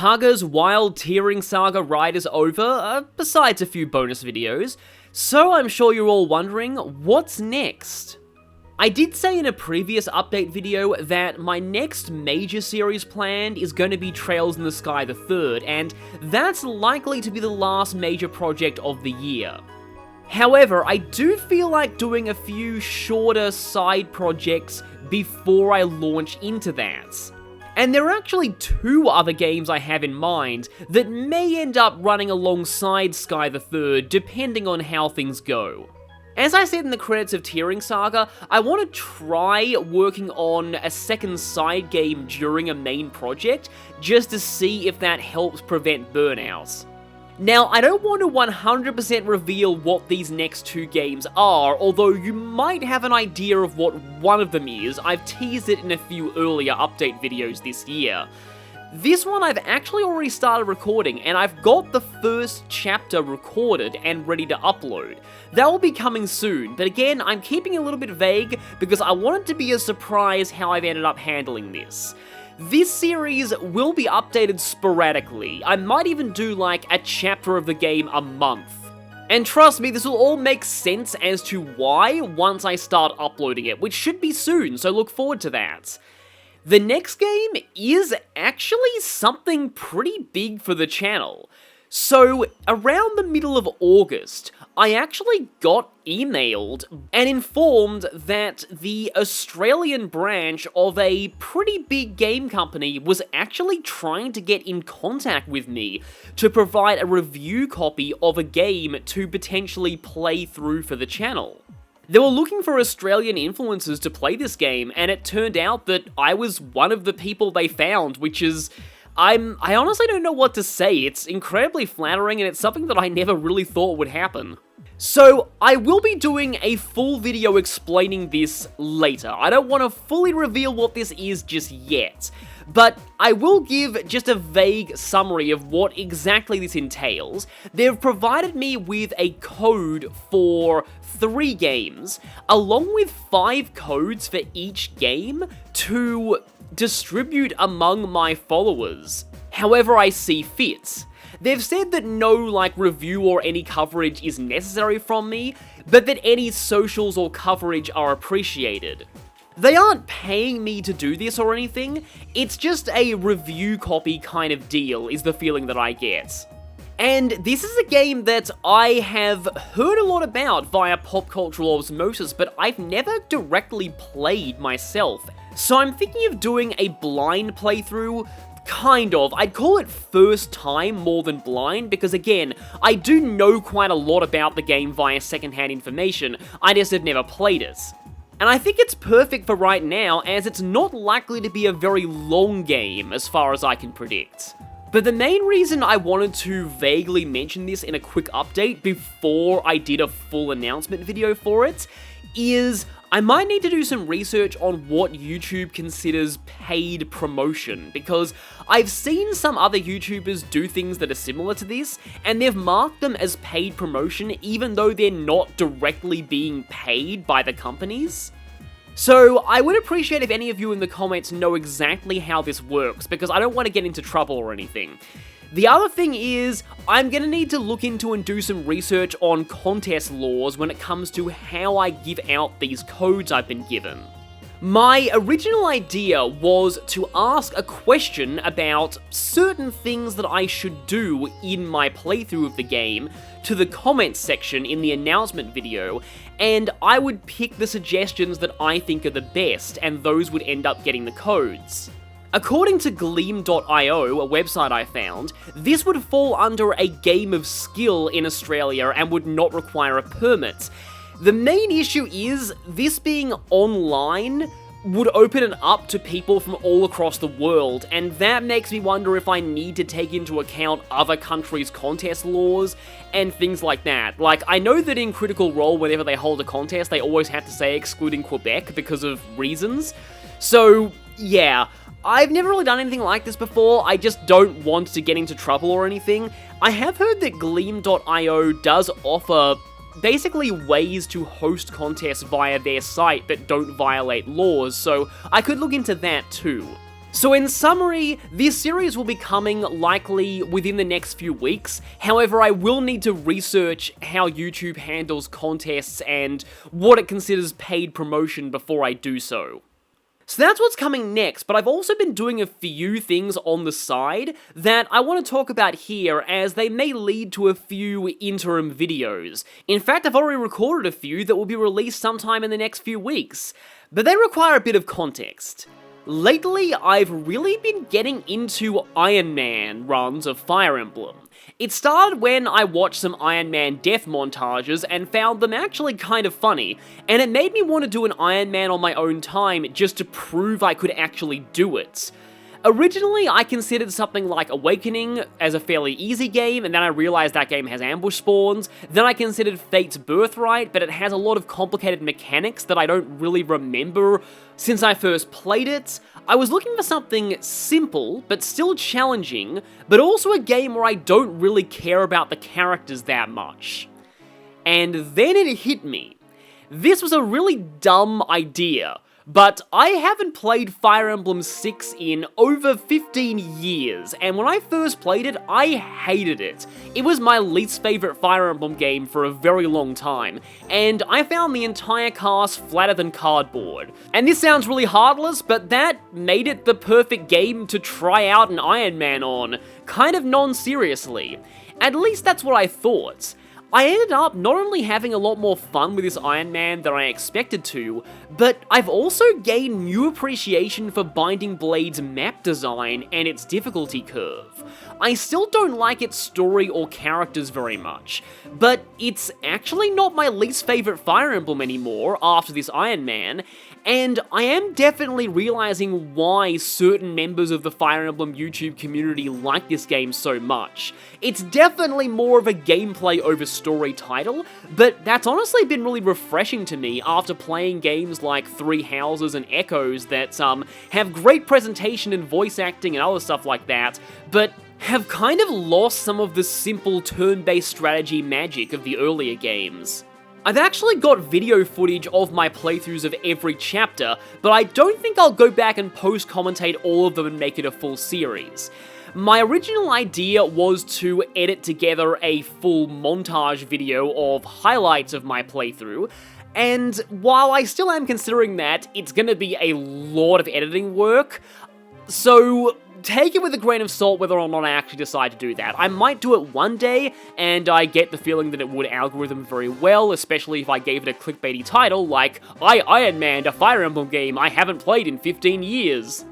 Saga's wild TearRing Saga ride is over, besides a few bonus videos, so I'm sure you're all wondering, what's next? I did say in a previous update video that my next major series planned is going to be Trails in the Sky the 3rd, and that's likely to be the last major project of the year. However, I do feel like doing a few shorter side projects before I launch into that. And there are actually 2 other games I have in mind that may end up running alongside Sky the 3rd, depending on how things go. As I said in the credits of TearRing Saga, I want to try working on a second side game during a main project, just to see if that helps prevent burnout. Now, I don't want to 100% reveal what these next 2 games are, although you might have an idea of what one of them is. I've teased it in a few earlier update videos this year. This one I've actually already started recording, and I've got the first chapter recorded and ready to upload. That will be coming soon, but again, I'm keeping it a little bit vague because I want it to be a surprise how I've ended up handling this. This series will be updated sporadically. I might even do like a chapter of the game a month. And trust me, this will all make sense as to why once I start uploading it, which should be soon, so look forward to that. The next game is actually something pretty big for the channel. So, around the middle of August, I actually got emailed and informed that the Australian branch of a pretty big game company was actually trying to get in contact with me to provide a review copy of a game to potentially play through for the channel. They were looking for Australian influencers to play this game, and it turned out that I was one of the people they found, which is... I honestly don't know what to say. It's incredibly flattering, and it's something that I never really thought would happen. So, I will be doing a full video explaining this later. I don't want to fully reveal what this is just yet, but I will give just a vague summary of what exactly this entails. They've provided me with a code for 3 games, along with 5 codes for each game to distribute among my followers, however I see fit. They've said that no review or any coverage is necessary from me, but that any socials or coverage are appreciated. They aren't paying me to do this or anything, it's just a review copy kind of deal is the feeling that I get. And this is a game that I have heard a lot about via pop cultural osmosis, but I've never directly played myself. So I'm thinking of doing a blind playthrough, kind of. I'd call it first time more than blind, because again, I do know quite a lot about the game via secondhand information, I just have never played it. And I think it's perfect for right now, as it's not likely to be a very long game, as far as I can predict. But the main reason I wanted to vaguely mention this in a quick update before I did a full announcement video for it is I might need to do some research on what YouTube considers paid promotion, because I've seen some other YouTubers do things that are similar to this, and they've marked them as paid promotion even though they're not directly being paid by the companies. So, I would appreciate if any of you in the comments know exactly how this works, because I don't want to get into trouble or anything. The other thing is, I'm going to need to look into and do some research on contest laws when it comes to how I give out these codes I've been given. My original idea was to ask a question about certain things that I should do in my playthrough of the game to the comments section in the announcement video, and I would pick the suggestions that I think are the best, and those would end up getting the codes. According to Gleam.io, a website I found, this would fall under a game of skill in Australia and would not require a permit. The main issue is, this being online would open it up to people from all across the world, and that makes me wonder if I need to take into account other countries' contest laws and things like that. Like, I know that in Critical Role, whenever they hold a contest, they always have to say excluding Quebec because of reasons. So, yeah. I've never really done anything like this before, I just don't want to get into trouble or anything. I have heard that Gleam.io does offer basically ways to host contests via their site that don't violate laws, so I could look into that too. So in summary, this series will be coming likely within the next few weeks. However, I will need to research how YouTube handles contests and what it considers paid promotion before I do so. So that's what's coming next, but I've also been doing a few things on the side that I want to talk about here, as they may lead to a few interim videos. In fact, I've already recorded a few that will be released sometime in the next few weeks, but they require a bit of context. Lately, I've really been getting into Iron Man runs of Fire Emblem. It started when I watched some Iron Man death montages and found them actually kind of funny, and it made me want to do an Iron Man on my own time just to prove I could actually do it. Originally, I considered something like Awakening as a fairly easy game, and then I realized that game has ambush spawns. Then I considered Fate's Birthright, but it has a lot of complicated mechanics that I don't really remember since I first played it. I was looking for something simple, but still challenging, but also a game where I don't really care about the characters that much. And then it hit me. This was a really dumb idea. But I haven't played Fire Emblem 6 in over 15 years, and when I first played it, I hated it. It was my least favorite Fire Emblem game for a very long time, and I found the entire cast flatter than cardboard. And this sounds really heartless, but that made it the perfect game to try out an Iron Man on, kind of non-seriously. At least that's what I thought. I ended up not only having a lot more fun with this Iron Man than I expected to, but I've also gained new appreciation for Binding Blade's map design and its difficulty curve. I still don't like its story or characters very much, but it's actually not my least favorite Fire Emblem anymore after this Iron Man, and I am definitely realizing why certain members of the Fire Emblem YouTube community like this game so much. It's definitely more of a gameplay over story title, but that's honestly been really refreshing to me after playing games like Three Houses and Echoes that have great presentation and voice acting and other stuff like that, but have kind of lost some of the simple turn-based strategy magic of the earlier games. I've actually got video footage of my playthroughs of every chapter, but I don't think I'll go back and post-commentate all of them and make it a full series. My original idea was to edit together a full montage video of highlights of my playthrough, and while I still am considering that, it's gonna be a lot of editing work, so take it with a grain of salt whether or not I actually decide to do that. I might do it one day, and I get the feeling that it would algorithm very well, especially if I gave it a clickbaity title like, I Iron Manned a Fire Emblem game I haven't played in 15 years.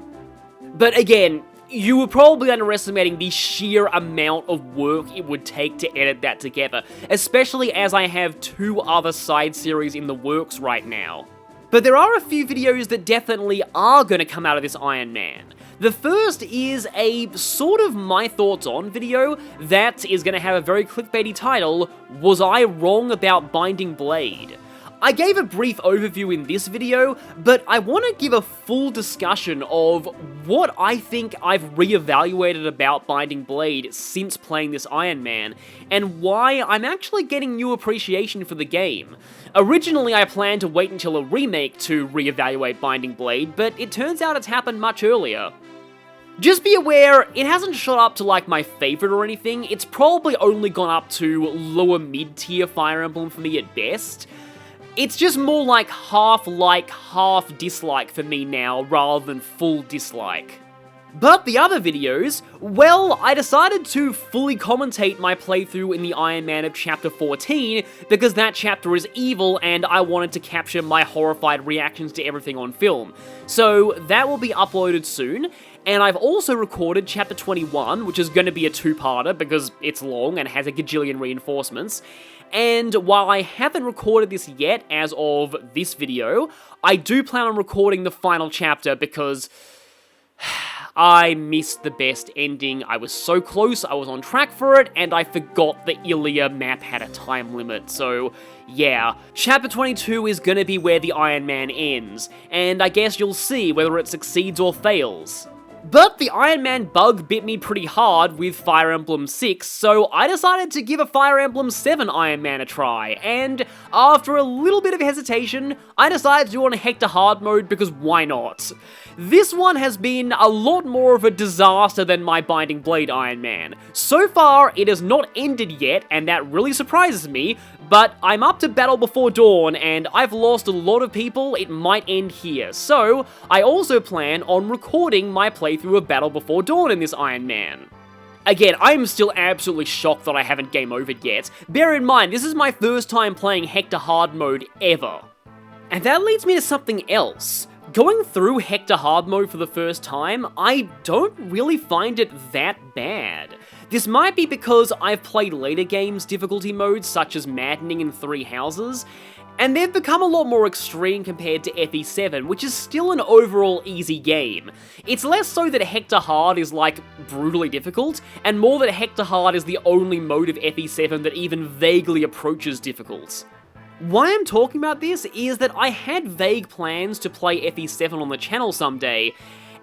But again, you were probably underestimating the sheer amount of work it would take to edit that together, especially as I have 2 other side series in the works right now. But there are a few videos that definitely are going to come out of this Iron Man. The first is a sort of my thoughts on video that is going to have a very clickbaity title, Was I Wrong About Binding Blade? I gave a brief overview in this video, but I want to give a full discussion of what I think I've reevaluated about Binding Blade since playing this Iron Man, and why I'm actually getting new appreciation for the game. Originally, I planned to wait until a remake to reevaluate Binding Blade, but it turns out it's happened much earlier. Just be aware, it hasn't shot up to like my favorite or anything, it's probably only gone up to lower mid-tier Fire Emblem for me at best. It's just more like, half dislike for me now, rather than full dislike. But the other videos, well, I decided to fully commentate my playthrough in the Iron Man of Chapter 14, because that chapter is evil and I wanted to capture my horrified reactions to everything on film. So that will be uploaded soon, and I've also recorded Chapter 21, which is going to be a 2-parter because it's long and has a gajillion reinforcements. And while I haven't recorded this yet as of this video, I do plan on recording the final chapter because I missed the best ending. I was so close, I was on track for it, and I forgot the Ilia map had a time limit, so yeah. Chapter 22 is gonna be where the Iron Man ends, and I guess you'll see whether it succeeds or fails. But the Iron Man bug bit me pretty hard with Fire Emblem 6, so I decided to give a Fire Emblem 7 Iron Man a try, and after a little bit of hesitation, I decided to do it on Hector Hard mode because why not? This one has been a lot more of a disaster than my Binding Blade Iron Man. So far, it has not ended yet, and that really surprises me, but I'm up to Battle Before Dawn, and I've lost a lot of people, it might end here. So, I also plan on recording my playthrough of Battle Before Dawn in this Iron Man. Again, I'm still absolutely shocked that I haven't game overed yet. Bear in mind, this is my first time playing Hector Hard mode ever. And that leads me to something else. Going through Hector Hard mode for the first time, I don't really find it that bad. This might be because I've played later games difficulty modes such as Maddening and Three Houses, and they've become a lot more extreme compared to FE7, which is still an overall easy game. It's less so that Hector Hard is like brutally difficult, and more that Hector Hard is the only mode of FE7 that even vaguely approaches difficult. Why I'm talking about this is that I had vague plans to play FE7 on the channel someday,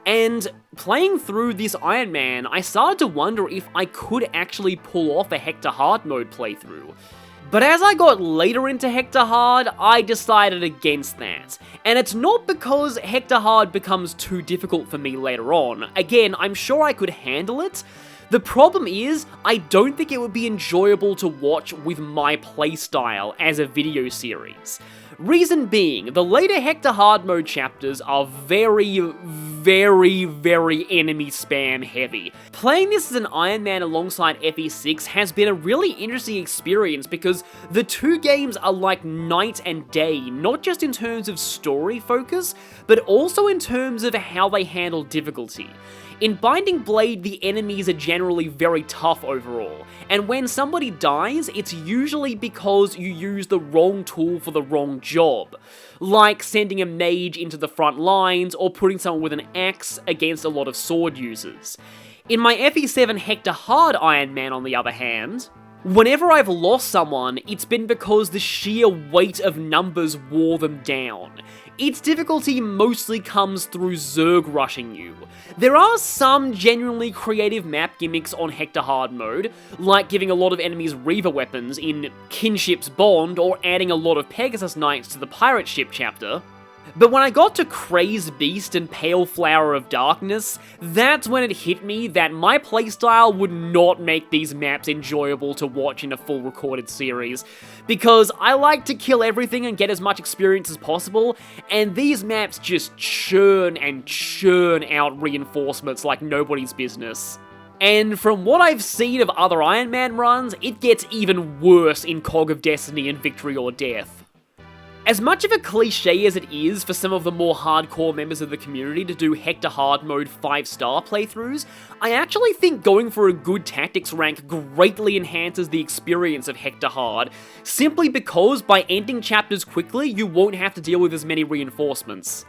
and playing through this Iron Man, I started to wonder if I could actually pull off a Hector Hard mode playthrough. But as I got later into Hector Hard, I decided against that. And it's not because Hector Hard becomes too difficult for me later on. Again, I'm sure I could handle it. The problem is, I don't think it would be enjoyable to watch with my playstyle as a video series. Reason being, the later Hector Hard mode chapters are very enemy spam heavy. Playing this as an Iron Man alongside FE6 has been a really interesting experience because the two games are like night and day, not just in terms of story focus, but also in terms of how they handle difficulty. In Binding Blade, the enemies are generally very tough overall, and when somebody dies, it's usually because you use the wrong tool for the wrong job, like sending a mage into the front lines or putting someone with an axe against a lot of sword users. In my FE7 Hector Hard Iron Man, on the other hand, whenever I've lost someone, it's been because the sheer weight of numbers wore them down. Its difficulty mostly comes through Zerg rushing you. There are some genuinely creative map gimmicks on Hector Hard mode, like giving a lot of enemies Reaver weapons in Kinship's Bond or adding a lot of Pegasus Knights to the pirate ship chapter. But when I got to Crazed Beast and Pale Flower of Darkness, that's when it hit me that my playstyle would not make these maps enjoyable to watch in a full recorded series, because I like to kill everything and get as much experience as possible, and these maps just churn and churn out reinforcements like nobody's business. And from what I've seen of other Iron Man runs, it gets even worse in Cog of Destiny and Victory or Death. As much of a cliche as it is for some of the more hardcore members of the community to do Hector Hard mode 5-star playthroughs, I actually think going for a good tactics rank greatly enhances the experience of Hector Hard, simply because by ending chapters quickly, you won't have to deal with as many reinforcements.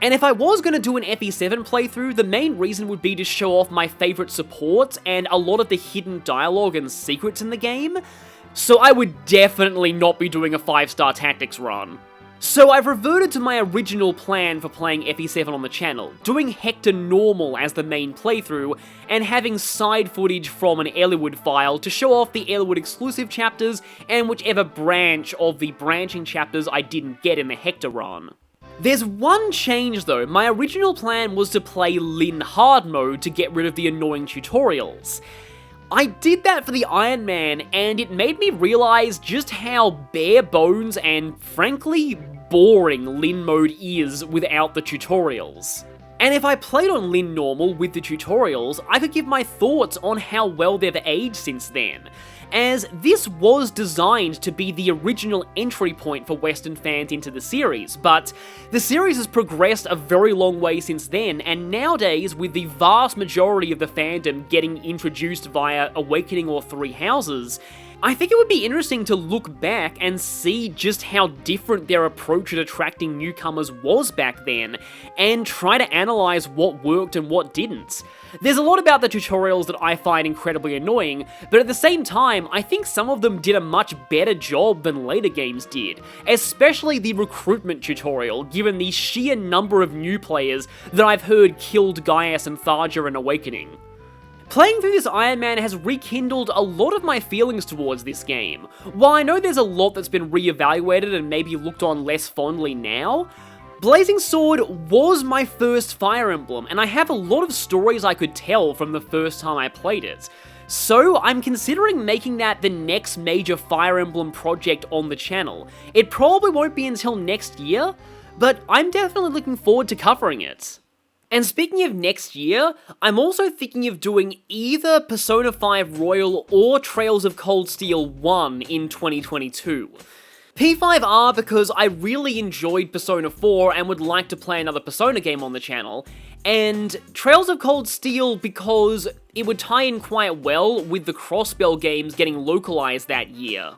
And if I was going to do an FE7 playthrough, the main reason would be to show off my favourite supports and a lot of the hidden dialogue and secrets in the game, so I would definitely not be doing a 5-star tactics run. So I've reverted to my original plan for playing FE7 on the channel, doing Hector normal as the main playthrough, and having side footage from an Eliwood file to show off the Eliwood exclusive chapters and whichever branch of the branching chapters I didn't get in the Hector run. There's one change though. My original plan was to play Lyn hard mode to get rid of the annoying tutorials. I did that for the Iron Man, and it made me realize just how bare bones and, frankly, boring Lyn mode is without the tutorials. And if I played on Lyn normal with the tutorials, I could give my thoughts on how well they've aged since then, as this was designed to be the original entry point for Western fans into the series, but the series has progressed a very long way since then, and nowadays, with the vast majority of the fandom getting introduced via Awakening or Three Houses, I think it would be interesting to look back and see just how different their approach at attracting newcomers was back then, and try to analyze what worked and what didn't. There's a lot about the tutorials that I find incredibly annoying, but at the same time, I think some of them did a much better job than later games did, especially the recruitment tutorial, given the sheer number of new players that I've heard killed Gaius and Tharja in Awakening. Playing through this Iron Man has rekindled a lot of my feelings towards this game. While I know there's a lot that's been re-evaluated and maybe looked on less fondly now, Blazing Sword was my first Fire Emblem, and I have a lot of stories I could tell from the first time I played it. So I'm considering making that the next major Fire Emblem project on the channel. It probably won't be until next year, but I'm definitely looking forward to covering it. And speaking of next year, I'm also thinking of doing either Persona 5 Royal or Trails of Cold Steel 1 in 2022. P5R because I really enjoyed Persona 4 and would like to play another Persona game on the channel, and Trails of Cold Steel because it would tie in quite well with the Crossbell games getting localized that year.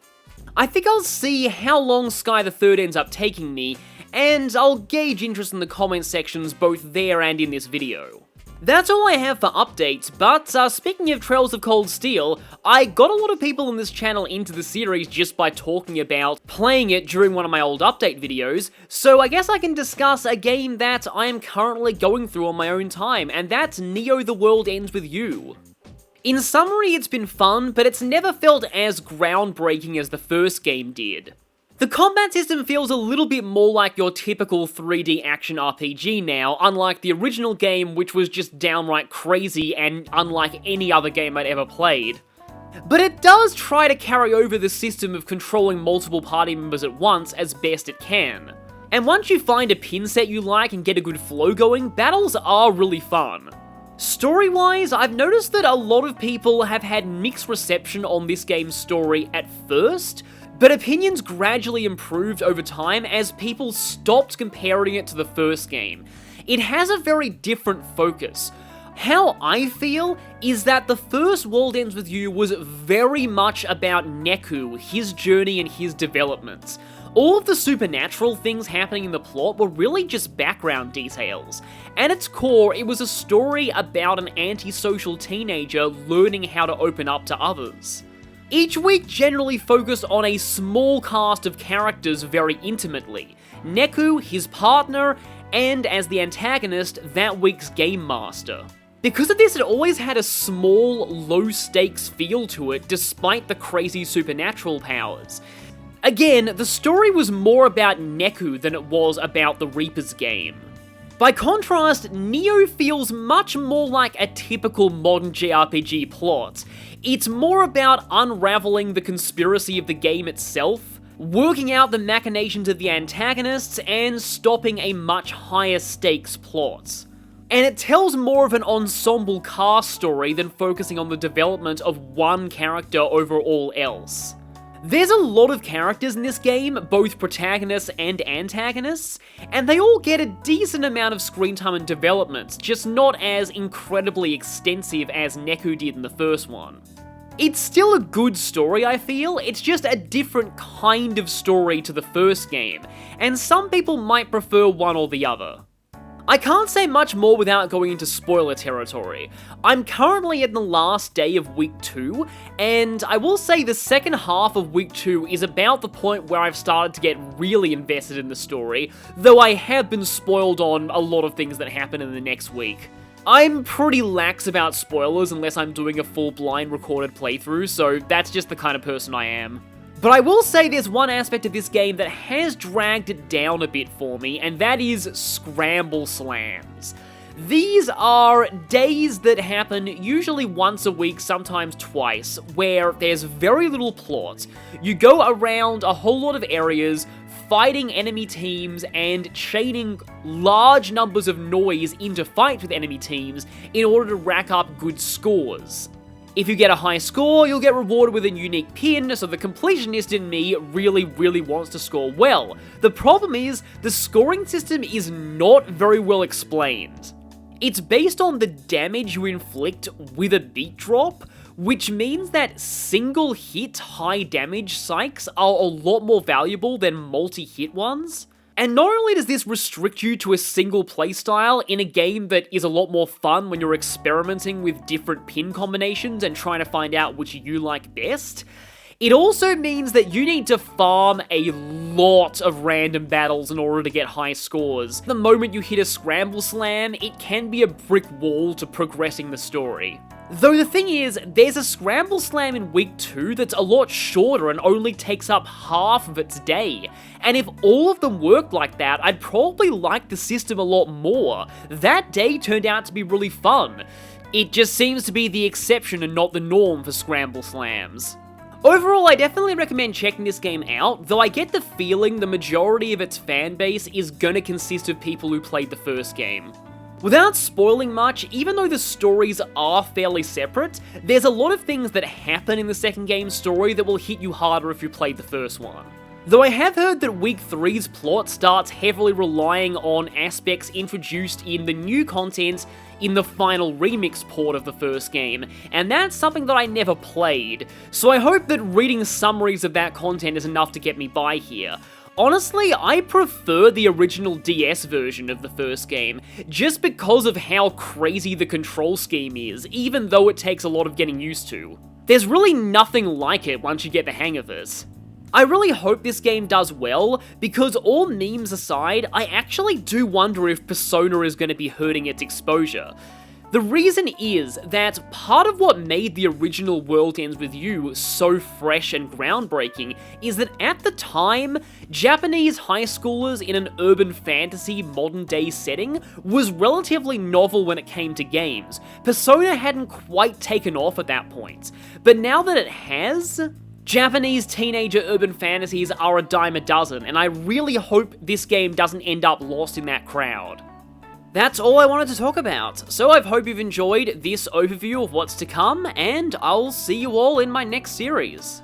I think I'll see how long Sky the Third ends up taking me, and I'll gauge interest in the comment sections both there and in this video. That's all I have for updates, but speaking of Trails of Cold Steel, I got a lot of people on this channel into the series just by talking about playing it during one of my old update videos, so I guess I can discuss a game that I am currently going through on my own time, and that's Neo The World Ends With You. In summary, it's been fun, but it's never felt as groundbreaking as the first game did. The combat system feels a little bit more like your typical 3D action RPG now, unlike the original game, which was just downright crazy and unlike any other game I'd ever played. But it does try to carry over the system of controlling multiple party members at once as best it can. And once you find a pin set you like and get a good flow going, battles are really fun. Story-wise, I've noticed that a lot of people have had mixed reception on this game's story at first, but opinions gradually improved over time as people stopped comparing it to the first game. It has a very different focus. How I feel is that the first World Ends With You was very much about Neku, his journey and his developments. All of the supernatural things happening in the plot were really just background details. At its core, it was a story about an antisocial teenager learning how to open up to others. Each week generally focused on a small cast of characters very intimately. Neku, his partner, and as the antagonist, that week's Game Master. Because of this, it always had a small, low-stakes feel to it despite the crazy supernatural powers. Again, the story was more about Neku than it was about the Reaper's game. By contrast, Neo feels much more like a typical modern JRPG plot. It's more about unraveling the conspiracy of the game itself, working out the machinations of the antagonists, and stopping a much higher stakes plot. And it tells more of an ensemble cast story than focusing on the development of one character over all else. There's a lot of characters in this game, both protagonists and antagonists, and they all get a decent amount of screen time and development, just not as incredibly extensive as Neku did in the first one. It's still a good story, I feel, it's just a different kind of story to the first game, and some people might prefer one or the other. I can't say much more without going into spoiler territory. I'm currently in the last day of week 2, and I will say the second half of week 2 is about the point where I've started to get really invested in the story, though I have been spoiled on a lot of things that happen in the next week. I'm pretty lax about spoilers unless I'm doing a full blind recorded playthrough, so that's just the kind of person I am. But I will say there's one aspect of this game that has dragged it down a bit for me, and that is Scramble Slams. These are days that happen usually once a week, sometimes twice, where there's very little plot. You go around a whole lot of areas, fighting enemy teams and chaining large numbers of noise into fight with enemy teams in order to rack up good scores. If you get a high score, you'll get rewarded with a unique pin, so the completionist in me really wants to score well. The problem is, the scoring system is not very well explained. It's based on the damage you inflict with a beat drop, which means that single hit high damage psychs are a lot more valuable than multi-hit ones. And not only does this restrict you to a single playstyle in a game that is a lot more fun when you're experimenting with different pin combinations and trying to find out which you like best, it also means that you need to farm a lot of random battles in order to get high scores. The moment you hit a Scramble Slam, it can be a brick wall to progressing the story. Though the thing is, there's a Scramble Slam in week 2 that's a lot shorter and only takes up half of its day. And if all of them worked like that, I'd probably like the system a lot more. That day turned out to be really fun. It just seems to be the exception and not the norm for Scramble Slams. Overall, I definitely recommend checking this game out, though I get the feeling the majority of its fanbase is gonna consist of people who played the first game. Without spoiling much, even though the stories are fairly separate, there's a lot of things that happen in the second game's story that will hit you harder if you played the first one. Though I have heard that Week 3's plot starts heavily relying on aspects introduced in the new content in the final remix port of the first game, and that's something that I never played, so I hope that reading summaries of that content is enough to get me by here. Honestly, I prefer the original DS version of the first game, just because of how crazy the control scheme is, even though it takes a lot of getting used to. There's really nothing like it once you get the hang of it. I really hope this game does well, because all memes aside, I actually do wonder if Persona is going to be hurting its exposure. The reason is that part of what made the original World Ends With You so fresh and groundbreaking is that at the time, Japanese high schoolers in an urban fantasy modern day setting was relatively novel when it came to games. Persona hadn't quite taken off at that point, but now that it has, Japanese teenager urban fantasies are a dime a dozen, and I really hope this game doesn't end up lost in that crowd. That's all I wanted to talk about, so I hope you've enjoyed this overview of what's to come, and I'll see you all in my next series.